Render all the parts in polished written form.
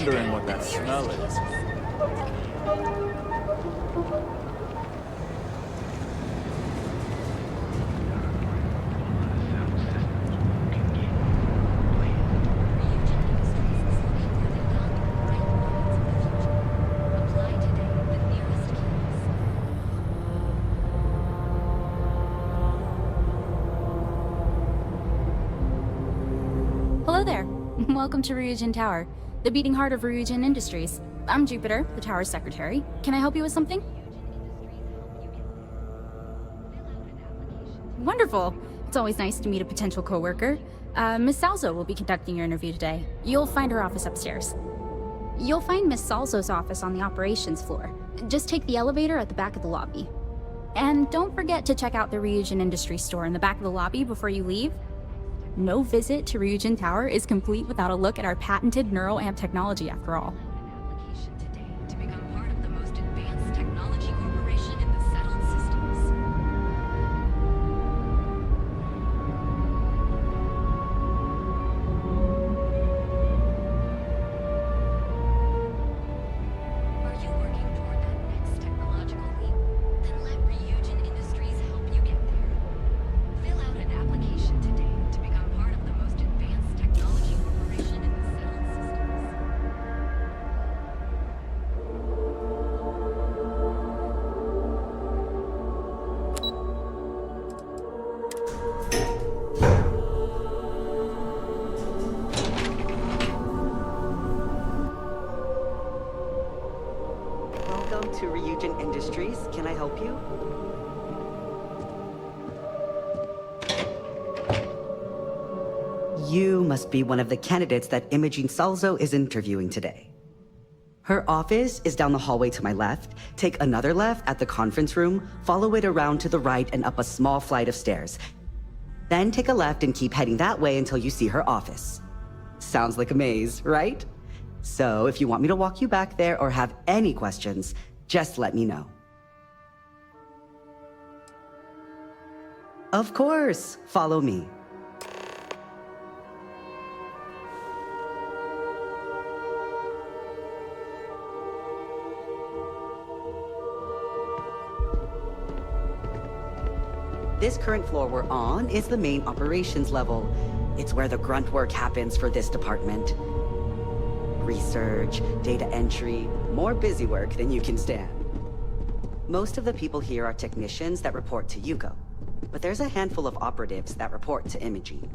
wondering what that smell is. Hello there. Welcome to Ryujin Tower, the beating heart of Ryujin Industries. I'm Jupiter, the tower's secretary. Can I help you with something? Wonderful. It's always nice to meet a potential coworker. Miss Salzo will be conducting your interview today. You'll find her office upstairs. You'll find Miss Salzo's office on the operations floor. Just take the elevator at the back of the lobby. And don't forget to check out the Ryujin Industries store in the back of the lobby before you leave. No visit to Ryujin Tower is complete without a look at our patented neural amp technology, after all. Application today to become part of the most advanced technology corporation in the settled systems. Are you working toward that next technological leap? Then let Ryujin Industries help you get there. Fill out an application today to become part of the most advanced technology corporation in the settled systems. Welcome to Ryujin Industries. Can I help you? You must be one of the candidates that Imogene Salzo is interviewing today. Her office is down the hallway to my left. Take another left at the conference room, follow it around to the right and up a small flight of stairs. Then take a left and keep heading that way until you see her office. Sounds like a maze, right? So if you want me to walk you back there or have any questions, just let me know. Of course, follow me. This current floor we're on is the main operations level. It's where the grunt work happens for this department. Research, data entry, more busy work than you can stand. Most of the people here are technicians that report to Yuko, but there's a handful of operatives that report to Imogene.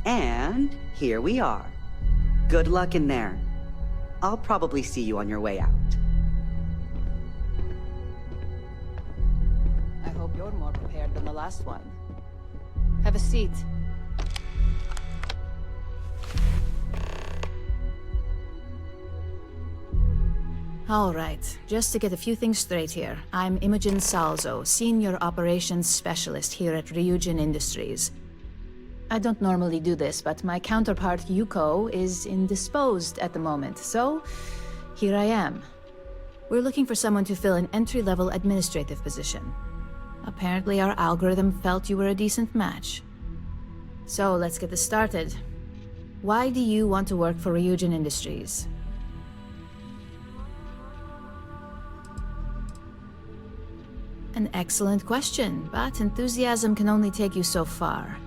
And here we are. Good luck in there. I'll probably see you on your way out. I hope you're more prepared than the last one. Have a seat. All right, just to get a few things straight here. I'm Imogen Salzo, Senior Operations Specialist here at Ryujin Industries. I don't normally do this, but my counterpart Yuko is indisposed at the moment, so here I am. We're looking for someone to fill an entry-level administrative position. Apparently our algorithm felt you were a decent match. So let's get this started. Why do you want to work for Ryujin Industries? An excellent question, but enthusiasm can only take you so far.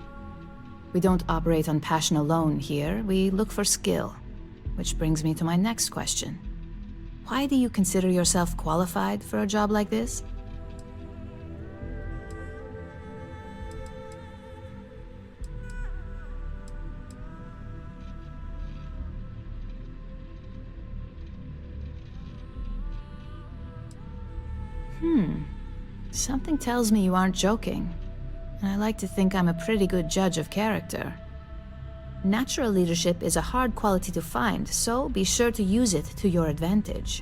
We don't operate on passion alone here, we look for skill. Which brings me to my next question. Why do you consider yourself qualified for a job like this? Something tells me you aren't joking. And I like to think I'm a pretty good judge of character. Natural leadership is a hard quality to find, so be sure to use it to your advantage.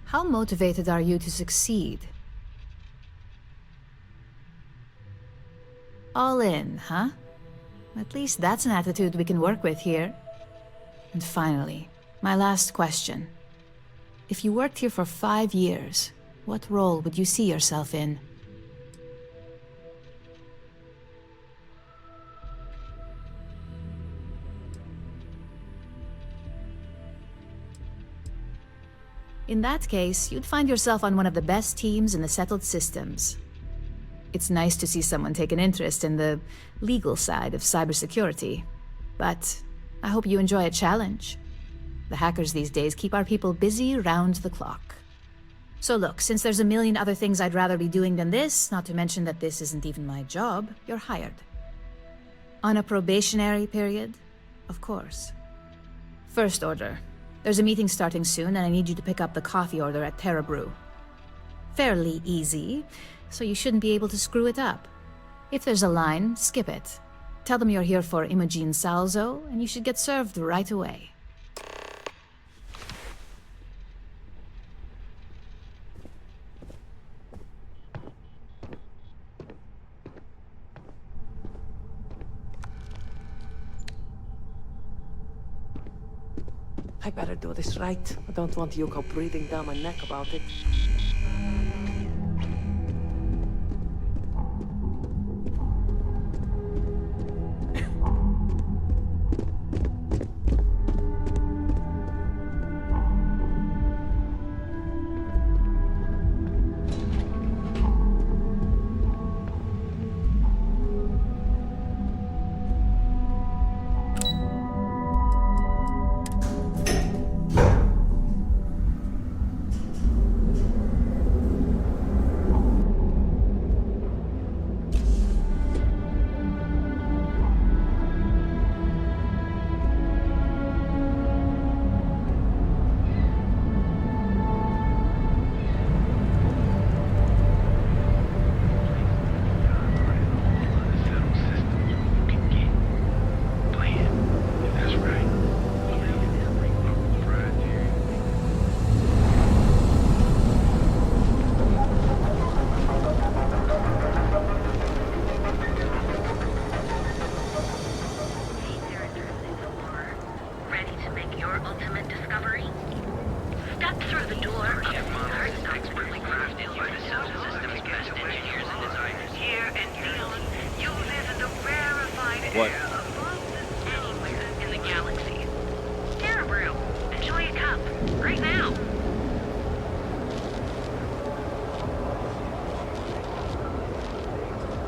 How motivated are you to succeed? All in, huh? At least that's an attitude we can work with here. And finally, my last question. If you worked here for 5 years, what role would you see yourself in? In that case, you'd find yourself on one of the best teams in the settled systems. It's nice to see someone take an interest in the legal side of cybersecurity. But I hope you enjoy a challenge. The hackers these days keep our people busy round the clock. So look, since there's a million other things I'd rather be doing than this, not to mention that this isn't even my job, you're hired. On a probationary period, of course. First order. There's a meeting starting soon, and I need you to pick up the coffee order at Terra Brew. Fairly easy, so you shouldn't be able to screw it up. If there's a line, skip it. Tell them you're here for Imogene Salzo, and you should get served right away. I better do this right. I don't want Yuko breathing down my neck about it. What? Anywhere in the galaxy. Terra Brew. Enjoy a cup. Right now.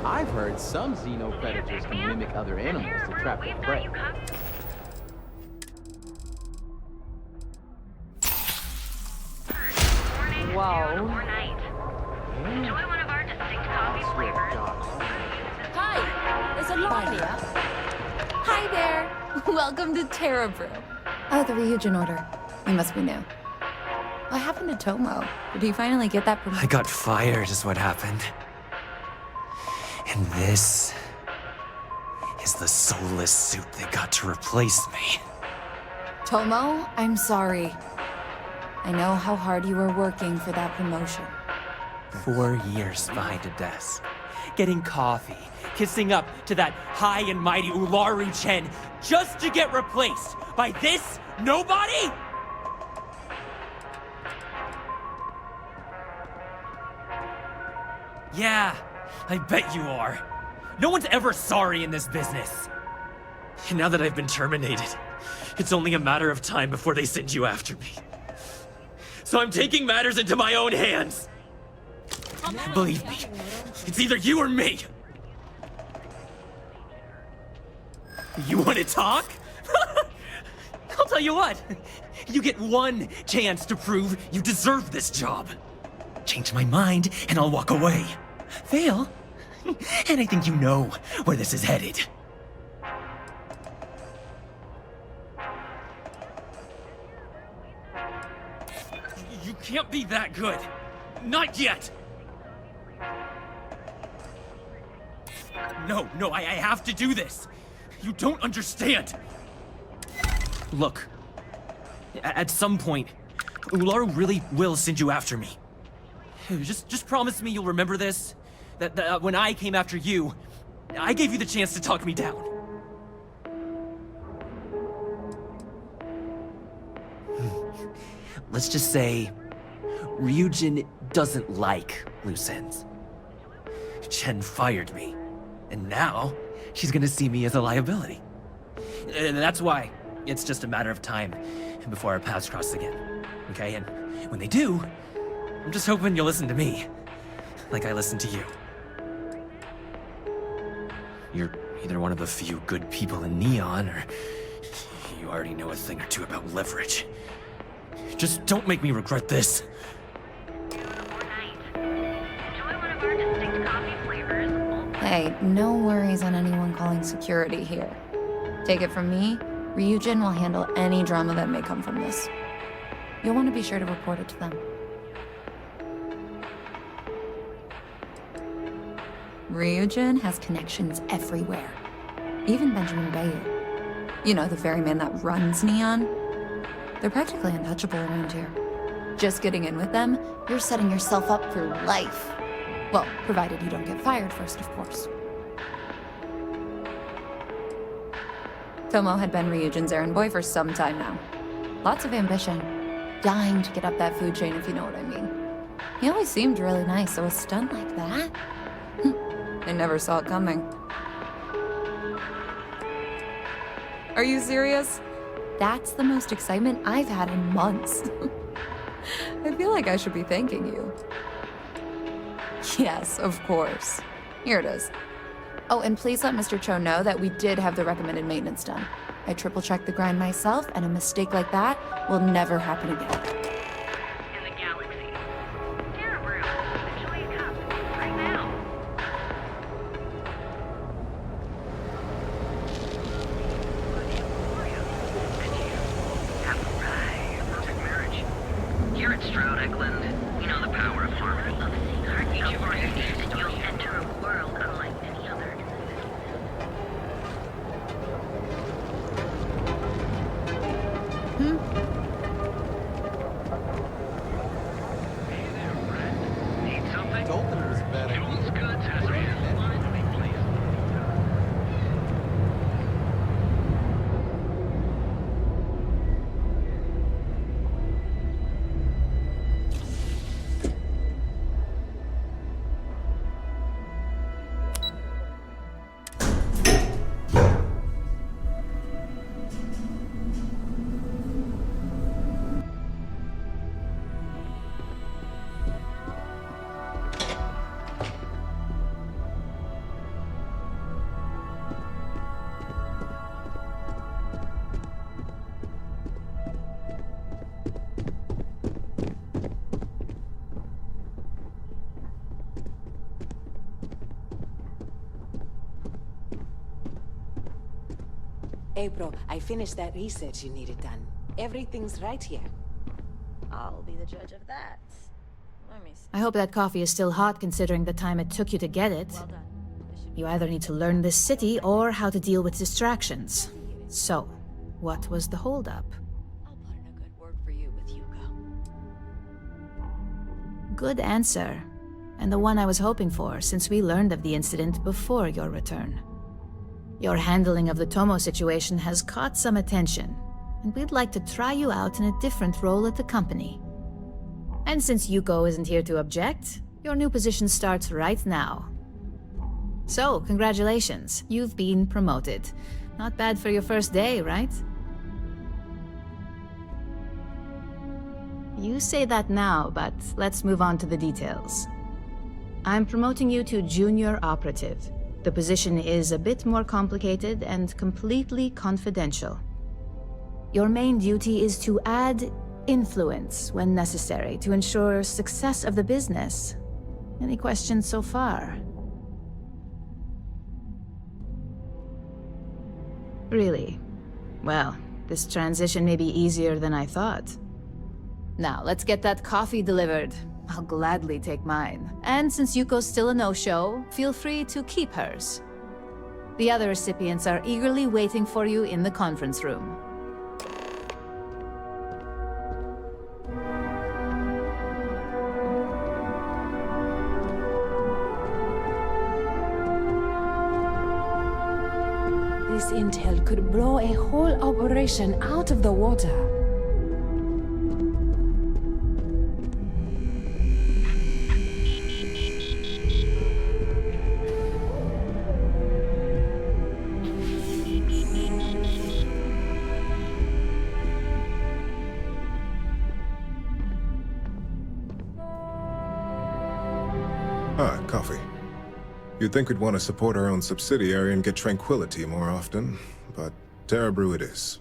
I've heard some xenopredators can mimic other animals to trap their prey. Whoa. Enjoy one of our distinct coffee flavors. Hi, there's a lot here. Hi there. Welcome to Terra Brew. Oh, the Ryujin order. You must be new. What happened to Tomo? Did he finally get that promotion? I got fired is what happened. And this is the soulless suit they got to replace me. Tomo, I'm sorry. I know how hard you were working for that promotion. 4 years behind a desk, getting coffee, kissing up to that high and mighty Ryujin just to get replaced by this nobody? Yeah, I bet you are. No one's ever sorry in this business. And now that I've been terminated, it's only a matter of time before they send you after me. So I'm taking matters into my own hands. Believe me, it's either you or me. You want to talk? I'll tell you what. You get one chance to prove you deserve this job. Change my mind, and I'll walk away. Fail, and I think you know where this is headed. You can't be that good. Not yet. No, I have to do this. You don't understand. Look, at some point, Ularu really will send you after me. Just promise me you'll remember this. That when I came after you, I gave you the chance to talk me down. Let's just say Ryujin doesn't like loose ends. Chen fired me, and now she's gonna see me as a liability. And that's why it's just a matter of time before our paths cross again. Okay, and when they do, I'm just hoping you'll listen to me, like I listened to you. You're either one of the few good people in Neon, or you already know a thing or two about leverage. Just don't make me regret this. Hey, no worries on anyone calling security here. Take it from me, Ryujin will handle any drama that may come from this. You'll want to be sure to report it to them. Ryujin has connections everywhere. Even Benjamin Bayou. You know, the very man that runs Neon. They're practically untouchable around here. Just getting in with them, you're setting yourself up for life. Well, provided you don't get fired first, of course. Tomo had been Ryujin's errand boy for some time now. Lots of ambition. Dying to get up that food chain, if you know what I mean. He always seemed really nice, so a stunt like that? I never saw it coming. Are you serious? That's the most excitement I've had in months. I feel like I should be thanking you. Yes, of course. Here it is. Oh, and please let Mr. Cho know that we did have the recommended maintenance done. I triple-checked the grind myself, and a mistake like that will never happen again. In the galaxy. Terrabrew. Enjoy a cup. Right now. Perfect marriage. Here at Stroud Eklund, we know the power of harmony. Each of our unions, you'll enter a world unlike any other. Hey there, friend. Need something? Told them it was a bad idea. Jules Goods has a line to be pleased. April, I finished that research you needed done. Everything's right here. I'll be the judge of that. Let me see. I hope that coffee is still hot considering the time it took you to get it. Well done. You either need to learn this city or how to deal with distractions. So, what was the holdup? I'll put in a good word for you with Yuko. Good answer. And the one I was hoping for, since we learned of the incident before your return. Your handling of the Tomo situation has caught some attention, and we'd like to try you out in a different role at the company. And since Yuko isn't here to object, your new position starts right now. So, congratulations, you've been promoted. Not bad for your first day, right? You say that now, but let's move on to the details. I'm promoting you to junior operative. The position is a bit more complicated and completely confidential. Your main duty is to add influence when necessary to ensure success of the business. Any questions so far? Really? Well, this transition may be easier than I thought. Now, let's get that coffee delivered. I'll gladly take mine. And since Yuko's still a no-show, feel free to keep hers. The other recipients are eagerly waiting for you in the conference room. this intel could blow a whole operation out of the water. Ah, coffee. You'd think we'd want to support our own subsidiary and get tranquility more often, but Terra Brew it is.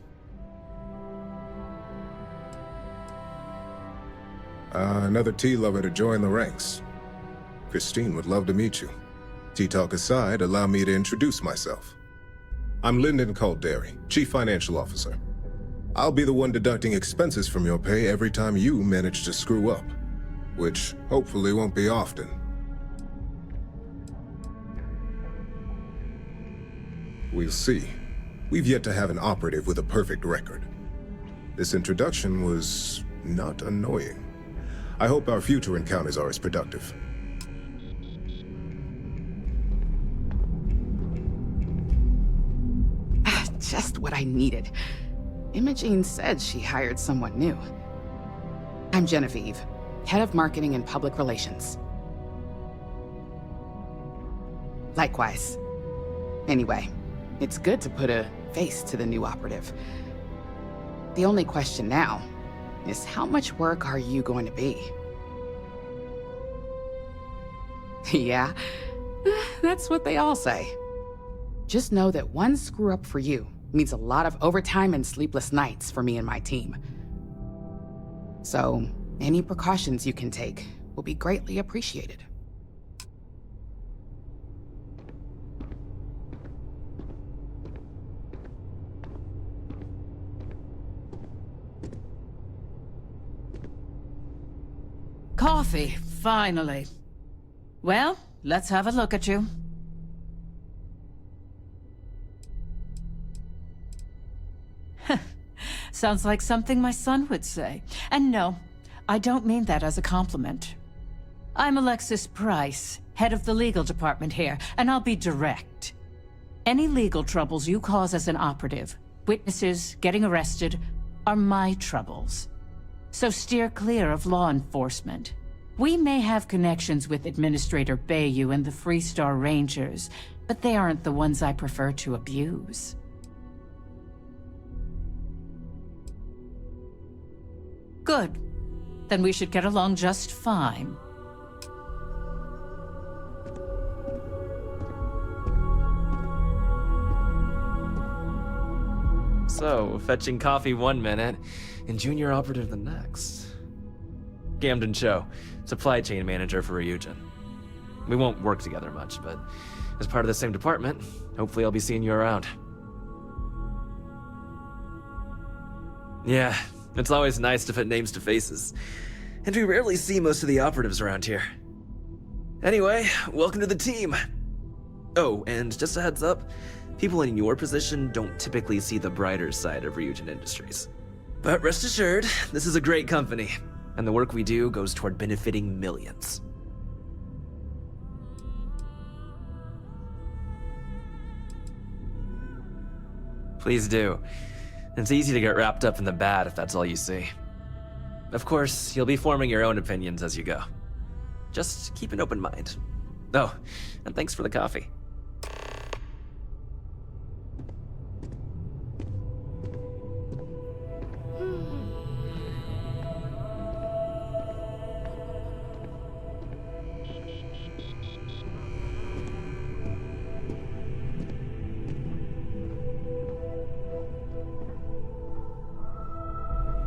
Another tea lover to join the ranks. Christine would love to meet you. Tea talk aside, allow me to introduce myself. I'm Lyndon Calderi, Chief Financial Officer. I'll be the one deducting expenses from your pay every time you manage to screw up, which hopefully won't be often. We'll see. We've yet to have an operative with a perfect record. This introduction was not annoying. I hope our future encounters are as productive. Just what I needed. Imogene said she hired someone new. I'm Genevieve, Head of Marketing and Public Relations. Likewise. Anyway, it's good to put a face to the new operative. The only question now is how much work are you going to be? Yeah, that's what they all say. Just know that one screw up for you means a lot of overtime and sleepless nights for me and my team. So, any precautions you can take will be greatly appreciated. Coffee, finally. Well, let's have a look at you. Sounds like something my son would say. And no, I don't mean that as a compliment. I'm Alexis Price, head of the legal department here, and I'll be direct. Any legal troubles you cause as an operative, witnesses, getting arrested, are my troubles. So steer clear of law enforcement. We may have connections with Administrator Bayou and the Freestar Rangers, but they aren't the ones I prefer to abuse. Good. Then we should get along just fine. So, fetching coffee one minute, and junior operative the next. Gamden Cho, supply chain manager for Ryujin. We won't work together much, but as part of the same department, hopefully I'll be seeing you around. Yeah, it's always nice to put names to faces. And we rarely see most of the operatives around here. Anyway, welcome to the team. Oh, and just a heads up, people in your position don't typically see the brighter side of Ryujin Industries. But rest assured, this is a great company, and the work we do goes toward benefiting millions. Please do. It's easy to get wrapped up in the bad if that's all you see. Of course, you'll be forming your own opinions as you go. Just keep an open mind. Oh, and thanks for the coffee.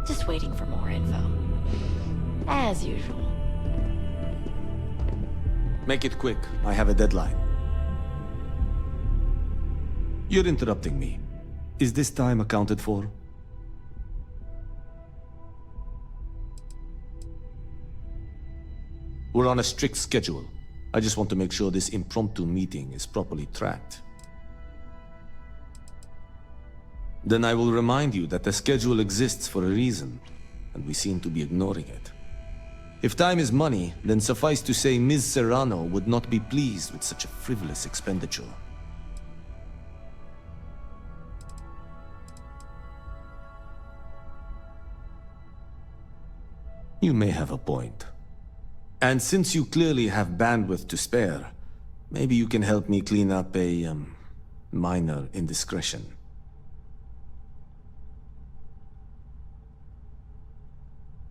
Just waiting for more info. As usual. Make it quick. I have a deadline. You're interrupting me. Is this time accounted for? We're on a strict schedule. I just want to make sure this impromptu meeting is properly tracked. Then I will remind you that the schedule exists for a reason, and we seem to be ignoring it. If time is money, then suffice to say Ms. Serrano would not be pleased with such a frivolous expenditure. You may have a point. And since you clearly have bandwidth to spare, maybe you can help me clean up a, minor indiscretion.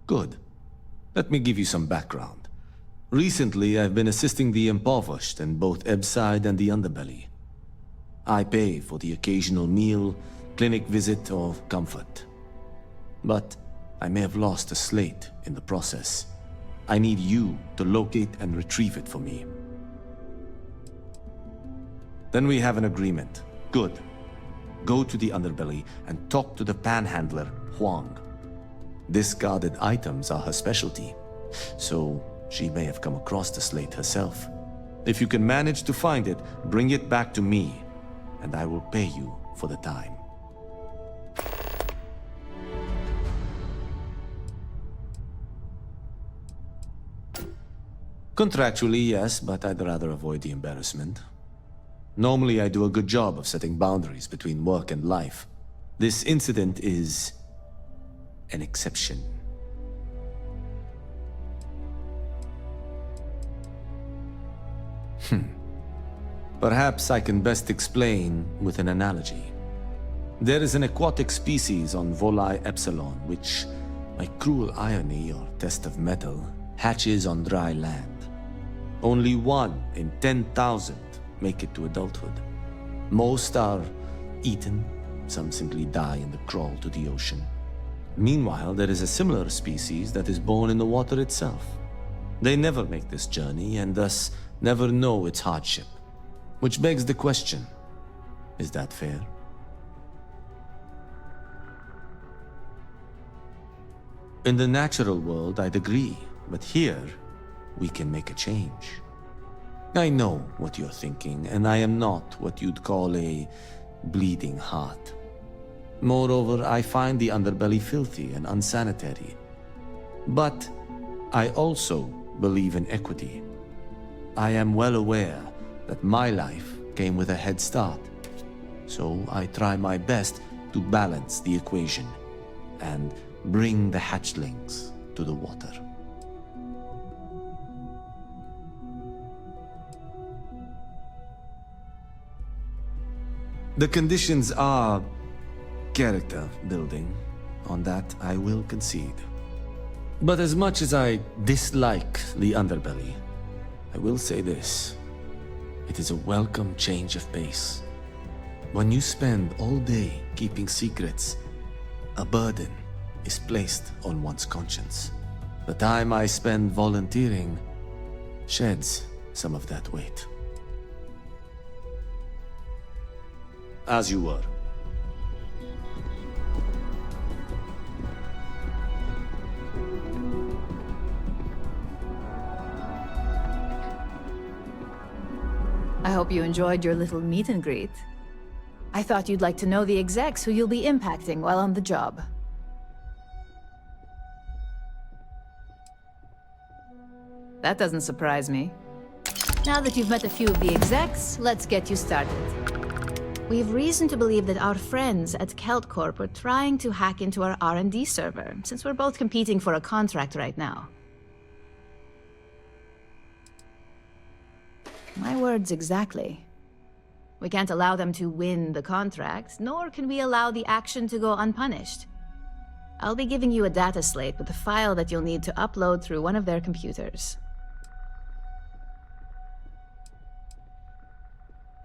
Good. Let me give you some background. Recently, I've been assisting the impoverished in both Ebside and the Underbelly. I pay for the occasional meal, clinic visit, or comfort. But I may have lost a slate in the process. I need you to locate and retrieve it for me. Then we have an agreement. Good. Go to the Underbelly and talk to the panhandler, Huang. Discarded items are her specialty, so she may have come across the slate herself. If you can manage to find it, bring it back to me, and I will pay you for the time. Contractually, yes, but I'd rather avoid the embarrassment. Normally, I do a good job of setting boundaries between work and life. This incident is an exception. Perhaps I can best explain with an analogy. There is an aquatic species on Volai Epsilon which, by cruel irony or test of metal, hatches on dry land. Only 1 in 10,000 make it to adulthood. Most are eaten, some simply die in the crawl to the ocean. Meanwhile, there is a similar species that is born in the water itself. They never make this journey and thus never know its hardship. Which begs the question, is that fair? In the natural world, I'd agree, but here, we can make a change. I know what you're thinking, and I am not what you'd call a bleeding heart. Moreover, I find the Underbelly filthy and unsanitary. But I also believe in equity. I am well aware that my life came with a head start, so I try my best to balance the equation and bring the hatchlings to the water. The conditions are character building. On that, I will concede. But as much as I dislike the Underbelly, I will say this. It is a welcome change of pace. When you spend all day keeping secrets, a burden is placed on one's conscience. The time I spend volunteering sheds some of that weight. As you were. I hope you enjoyed your little meet and greet. I thought you'd like to know the execs who you'll be impacting while on the job. That doesn't surprise me. Now that you've met a few of the execs, let's get you started. We have reason to believe that our friends at Kelt Corp are trying to hack into our R&D server, since we're both competing for a contract right now. My words exactly. We can't allow them to win the contract, nor can we allow the action to go unpunished. I'll be giving you a data slate with a file that you'll need to upload through one of their computers.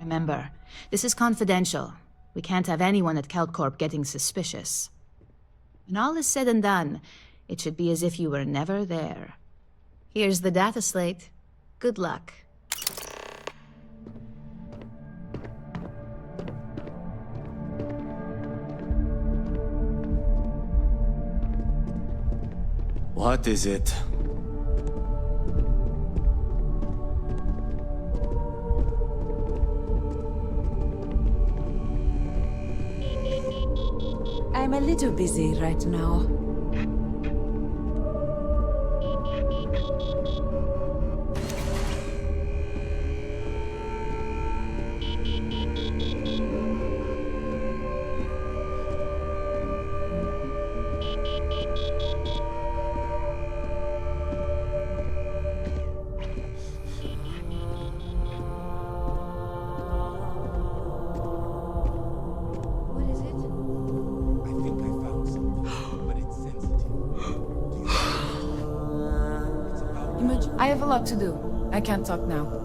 Remember, this is confidential. We can't have anyone at KeltCorp getting suspicious. When all is said and done, it should be as if you were never there. Here's the data slate. Good luck. What is it? I'm a little busy right now. I have a lot to do. I can't talk now.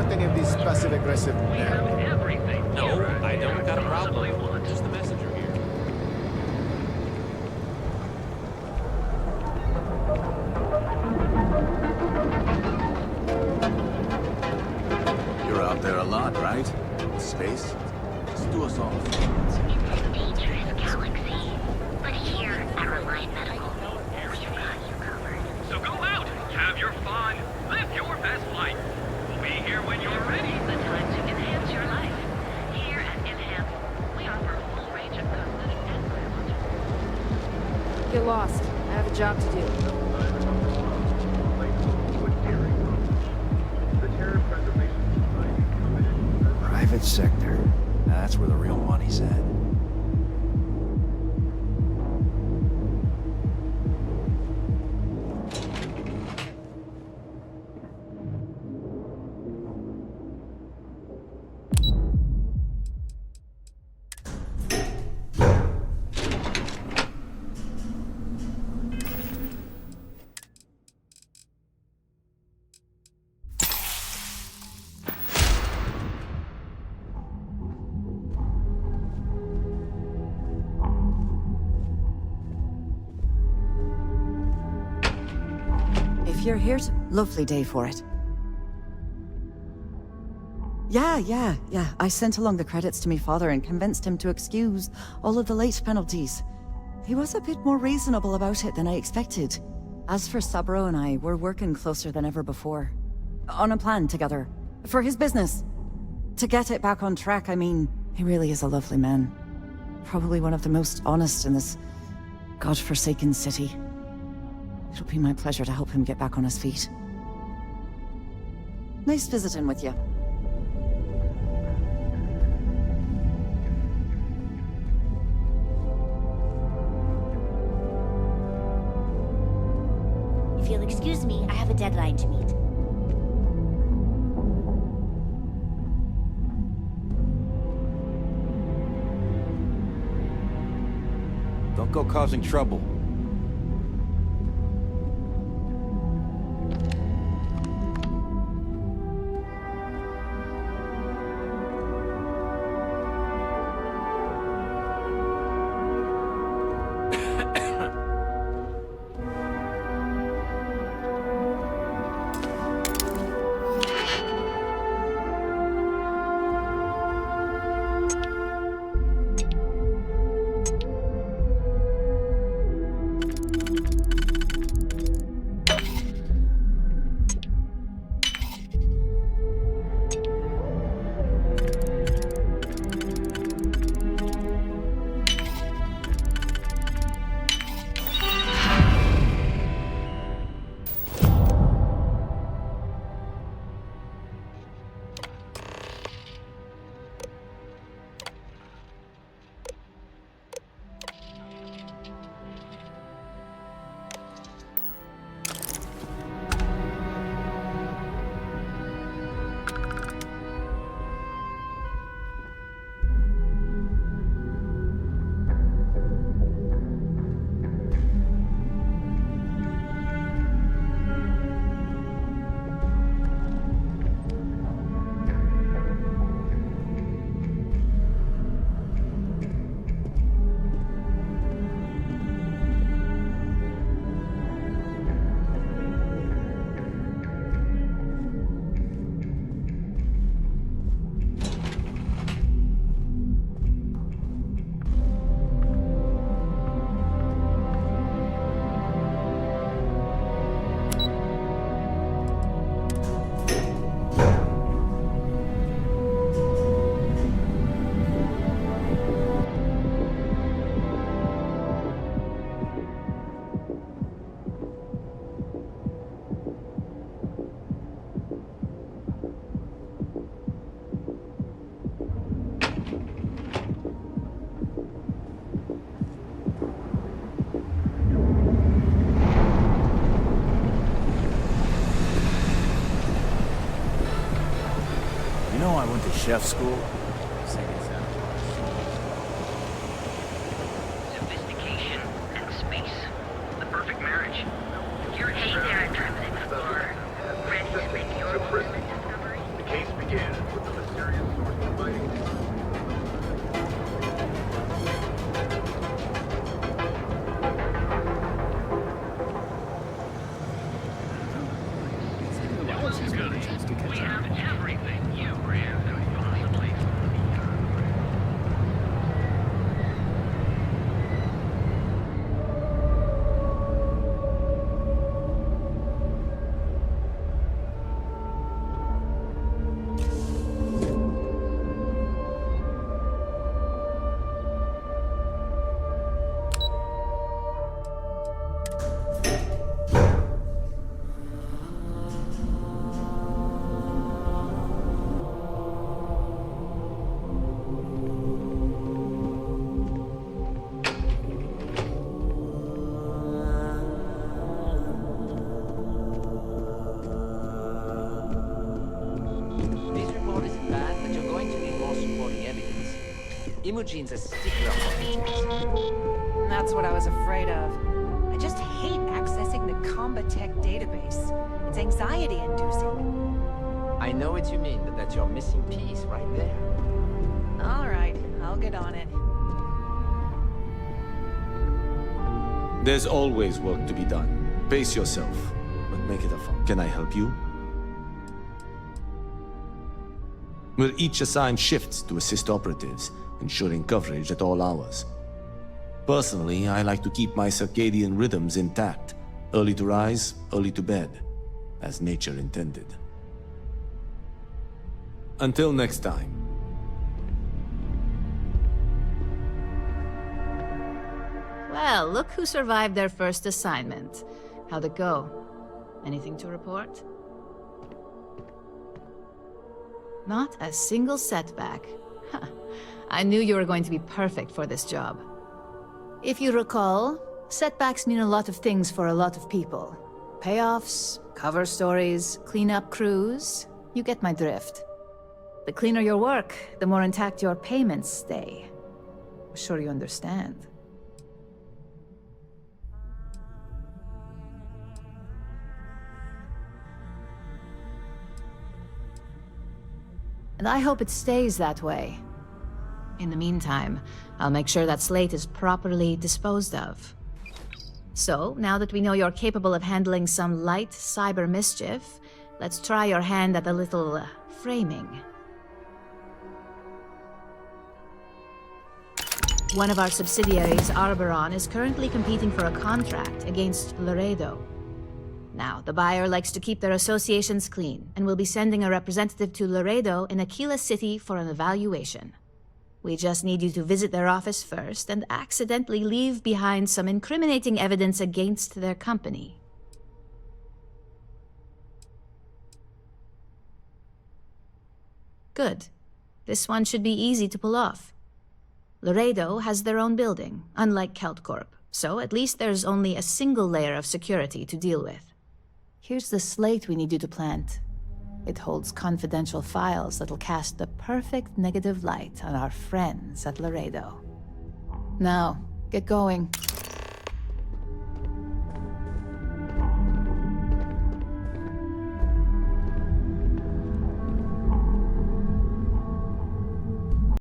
Any of these passive-aggressive No, I don't got a problem. Just the messenger here. You're out there a lot, right? Space? Just do us off. It's a dangerous galaxy. But here at Reliant Medical, we've got you covered. So go out, have your fun, live your best life. We'll be here when you're ready. The time to enhance your life. Here at Enhance, we offer a full range of cosmetic and biological. Get lost. I have a job to do. Private sector. That's where the real money's at. If you're here to... Lovely day for it. Yeah. I sent along the credits to me father and convinced him to excuse all of the late penalties. He was a bit more reasonable about it than I expected. As for Sabro and I, we're working closer than ever before. On a plan together. For his business. To get it back on track, I mean, he really is a lovely man. Probably one of the most honest in this godforsaken city. It'll be my pleasure to help him get back on his feet. Nice visiting with you. If you'll excuse me, I have a deadline to meet. Don't go causing trouble. chef school? Sophistication and space. The perfect marriage. Hey there, Intrepid Explorer. Ready to make your ultimate discovery? The case began with the mysterious source of writing. We have everything you ran could possibly This report isn't bad, but you're going to need more supporting evidence. Imogene's a stickler for features. That's what I was afraid of. I just hate accessing the Combatech database. It's anxiety-inducing. I know what you mean, but that's your missing piece right there. All right, I'll get on it. There's always work to be done. Pace yourself, but make it a fun. Can I help you? We'll each assign shifts to assist operatives, ensuring coverage at all hours. Personally, I like to keep my circadian rhythms intact. Early to rise, early to bed, as nature intended. Until next time. Well, look who survived their first assignment. How'd it go? Anything to report? Not a single setback. Huh. I knew you were going to be perfect for this job. If you recall, setbacks mean a lot of things for a lot of people. Payoffs, cover stories, cleanup crews. You get my drift. The cleaner your work, the more intact your payments stay. I'm sure you understand. And I hope it stays that way. In the meantime, I'll make sure that slate is properly disposed of. So, now that we know you're capable of handling some light cyber mischief, let's try your hand at a little framing. One of our subsidiaries, Arboron, is currently competing for a contract against Laredo. Now, the buyer likes to keep their associations clean, and will be sending a representative to Laredo in Aquila City for an evaluation. We just need you to visit their office first and accidentally leave behind some incriminating evidence against their company. Good. This one should be easy to pull off. Laredo has their own building, unlike KeltCorp, so at least there's only a single layer of security to deal with. Here's the slate we need you to plant. It holds confidential files that'll cast the perfect negative light on our friends at Laredo. Now, get going.